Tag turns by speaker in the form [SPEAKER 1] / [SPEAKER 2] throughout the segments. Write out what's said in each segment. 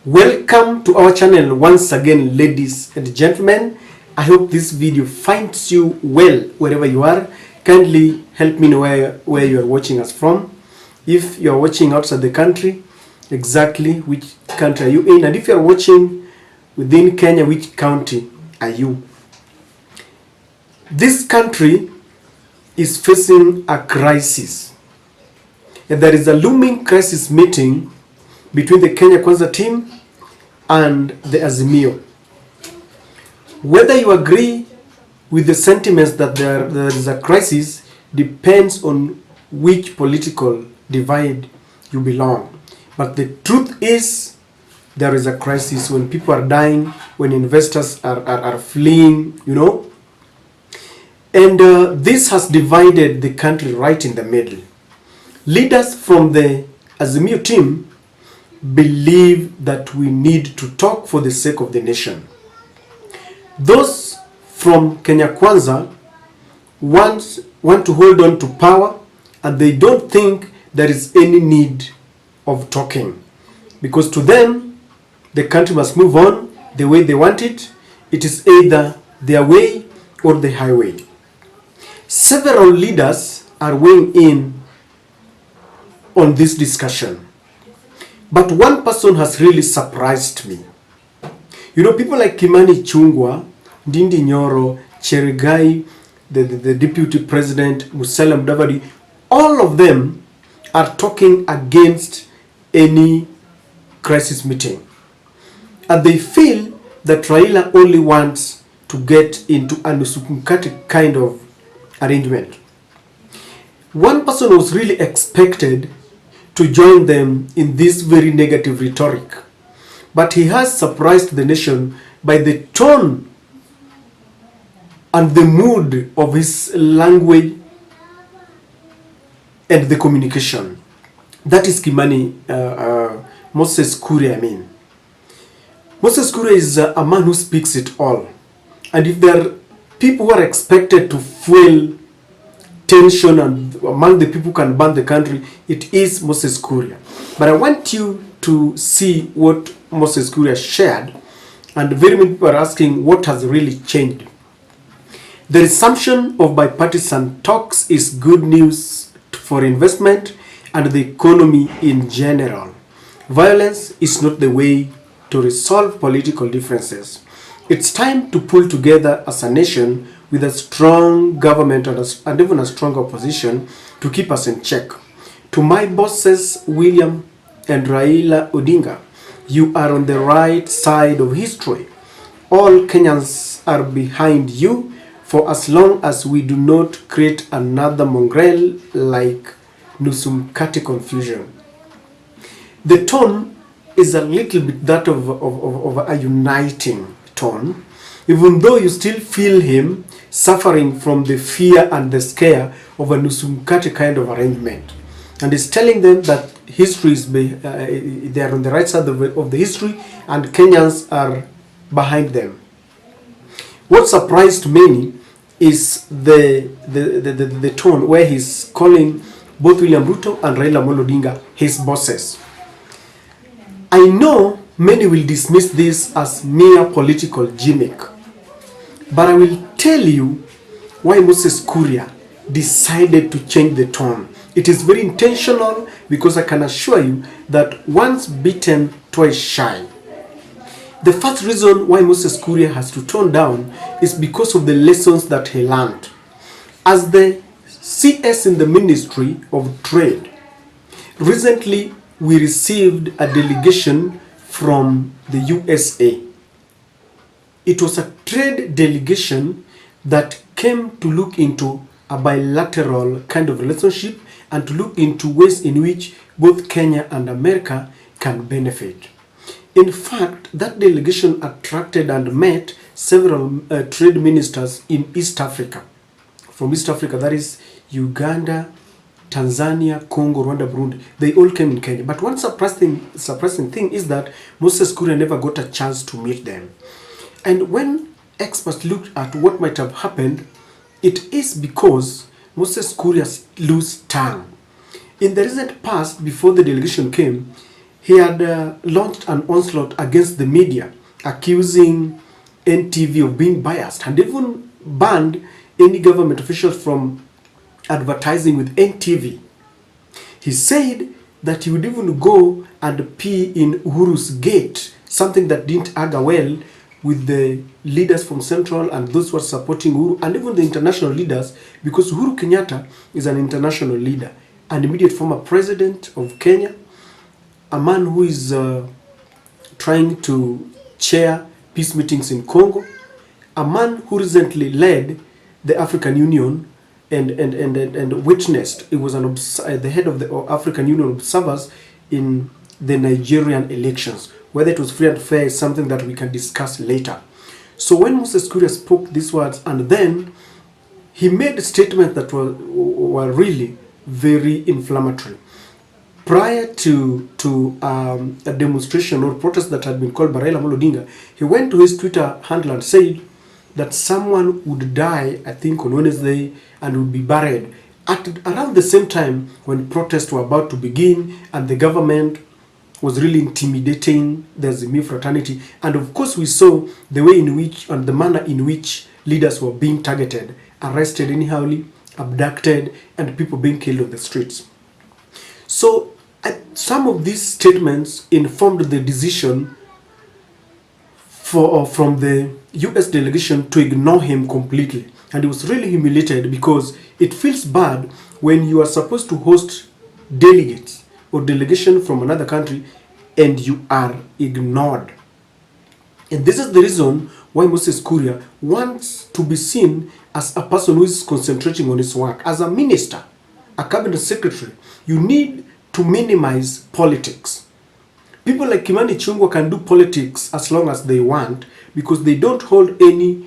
[SPEAKER 1] Welcome to our channel once again, ladies and gentlemen. I hope this video finds you well wherever you are. Kindly help me know where you are watching us from. If you are watching outside the country, exactly which country are you in? And if you are watching within Kenya, which county are you? This country is facing a crisis. And there is a looming crisis meeting between the Kenya Kwanza team and the Azimio. Whether you agree with the sentiments that there is a crisis depends on which political divide you belong. But the truth is, there is a crisis when people are dying, when investors are fleeing, And this has divided the country right in the middle. Leaders from the Azimio team believe that we need to talk for the sake of the nation. Those from Kenya Kwanza want to hold on to power, and they don't think there is any need of talking, because to them the country must move on the way they want it. It is either their way or the highway. Several leaders are weighing in on this discussion. But one person has really surprised me. People like Kimani Chungwa, Ndindi Nyoro, Cherigai, the deputy president, Musalia Mudavadi, all of them are talking against any crisis meeting. And they feel that Raila only wants to get into a Nusukumkati kind of arrangement. One person was really expected to join them in this very negative rhetoric, but he has surprised the nation by the tone and the mood of his language and the communication. That is Kimani, Moses Kuria. Moses Kuria is a man who speaks it all. And if there are people who are expected to fuel tension and among the people who can burn the country, it is Moses Kuria. But I want you to see what Moses Kuria shared, and very many people are asking what has really changed. The resumption of bipartisan talks is good news for investment and the economy in general. Violence is not the way to resolve political differences. It's time to pull together as a nation with a strong government and even a strong opposition to keep us in check. To my bosses, William and Raila Odinga, you are on the right side of history. All Kenyans are behind you for as long as we do not create another mongrel like Nusumkati confusion. The tone is a little bit that of a uniting tone, even though you still feel him suffering from the fear and the scare of a Nusumkati kind of arrangement. And he's telling them that history is they are on the right side of the history, and Kenyans are behind them. What surprised many is the tone where he's calling both William Ruto and Raila Odinga his bosses. I know many will dismiss this as mere political gimmick, but I will tell you why Moses Kuria decided to change the tone. It is very intentional, because I can assure you that once bitten, twice shy. The first reason why Moses Kuria has to tone down is because of the lessons that he learned. As the CS in the Ministry of Trade, recently we received a delegation from the USA. It was a trade delegation that came to look into a bilateral kind of relationship and to look into ways in which both Kenya and America can benefit. In fact, that delegation attracted and met several trade ministers in East Africa. From East Africa, that is Uganda, Tanzania, Congo, Rwanda, Burundi. They all came in Kenya. But one surprising thing is that Moses Kuria never got a chance to meet them. And when experts looked at what might have happened, it is because Moses Kuria's loose tongue. In the recent past, before the delegation came, he had launched an onslaught against the media, accusing NTV of being biased, and even banned any government officials from advertising with NTV. He said that he would even go and pee in Uhuru's gate, something that didn't agger well with the leaders from Central and those who are supporting Uhuru, and even the international leaders, because Uhuru Kenyatta is an international leader, an immediate former president of Kenya, a man who is trying to chair peace meetings in Congo, a man who recently led the African Union and witnessed, it was the head of the African Union observers in the Nigerian elections. Whether it was free and fair is something that we can discuss later. So when Moses Kuria spoke these words, and then he made statements that were really very inflammatory. Prior to a demonstration or protest that had been called by Raila Odinga, he went to his Twitter handle and said that someone would die, I think on Wednesday, and would be buried at around the same time when protests were about to begin and the government was really intimidating the Azimio fraternity. And of course we saw the way in which, and the manner in which leaders were being targeted, arrested anyhowly, abducted, and people being killed on the streets. So some of these statements informed the decision from the US delegation to ignore him completely. And he was really humiliated because it feels bad when you are supposed to host delegates or delegation from another country and you are ignored. And this is the reason why Moses Kuria wants to be seen as a person who is concentrating on his work. As a minister, a cabinet secretary, you need to minimize politics. People like Kimani Ichung'wah can do politics as long as they want because they don't hold any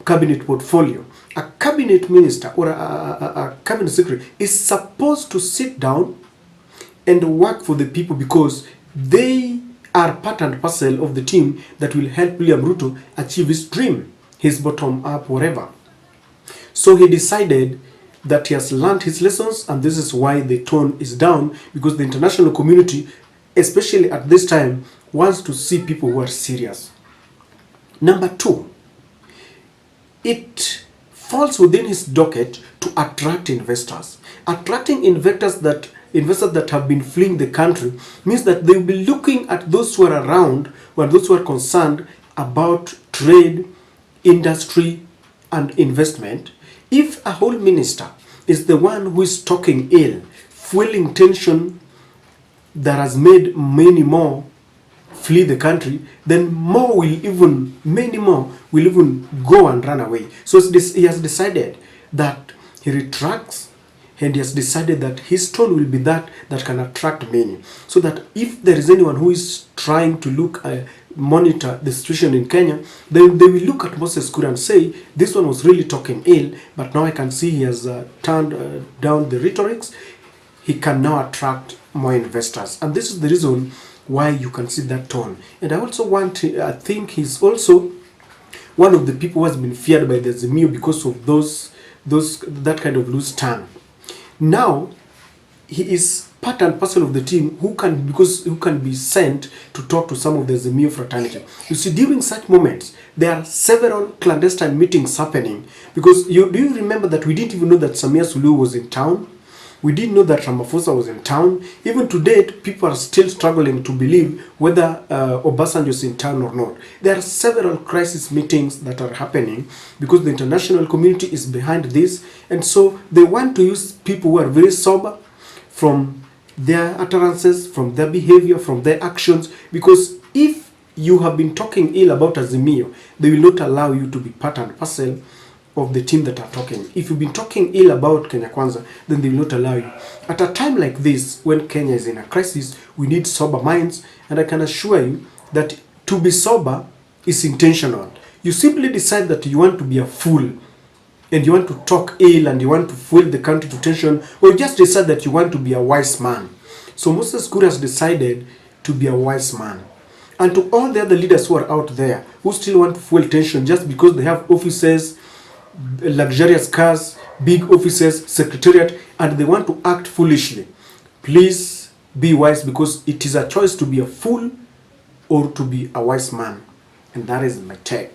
[SPEAKER 1] cabinet portfolio. A cabinet minister or a cabinet secretary is supposed to sit down and work for the people because they are part and parcel of the team that will help William Ruto achieve his dream, his bottom up, whatever. So he decided that he has learned his lessons, and this is why the tone is down, because the international community, especially at this time, wants to see people who are serious. Number two, it falls within his docket to attract investors. Attracting investors that have been fleeing the country means that they will be looking at those who are around, or those who are concerned about trade, industry, and investment. If a whole minister is the one who is talking ill, fueling tension that has made many more flee the country, then many more will even go and run away. So he has decided that he retracts, and he has decided that his tone will be that can attract many. So that if there is anyone who is trying to monitor the situation in Kenya, then they will look at Moses Kuria and say, this one was really talking ill, but now I can see he has turned down the rhetorics. He can now attract more investors. And this is the reason why you can see that tone. And I think he's also one of the people who has been feared by the Azimio because of that kind of loose tongue. Now, he is part and parcel of the team who can be sent to talk to some of the Azimio fraternity. You see, during such moments, there are several clandestine meetings happening, because do you remember that we didn't even know that Samia Suluhu was in town? We didn't know that Ramaphosa was in town. Even to date, people are still struggling to believe whether Obasanjo is in town or not. There are several crisis meetings that are happening because the international community is behind this. And so they want to use people who are very sober from their utterances, from their behavior, from their actions. Because if you have been talking ill about Azimio, they will not allow you to be part and parcel of the team that are talking. If you've been talking ill about Kenya Kwanza, then they will not allow you. At a time like this, when Kenya is in a crisis, we need sober minds, and I can assure you that to be sober is intentional. You simply decide that you want to be a fool, and you want to talk ill, and you want to fuel the country to tension, or you just decide that you want to be a wise man. So Moses Kuria has decided to be a wise man. And to all the other leaders who are out there, who still want to fuel tension just because they have offices, luxurious cars, big offices, secretariat, and they want to act foolishly, please be wise, because it is a choice to be a fool or to be a wise man. And that is my take.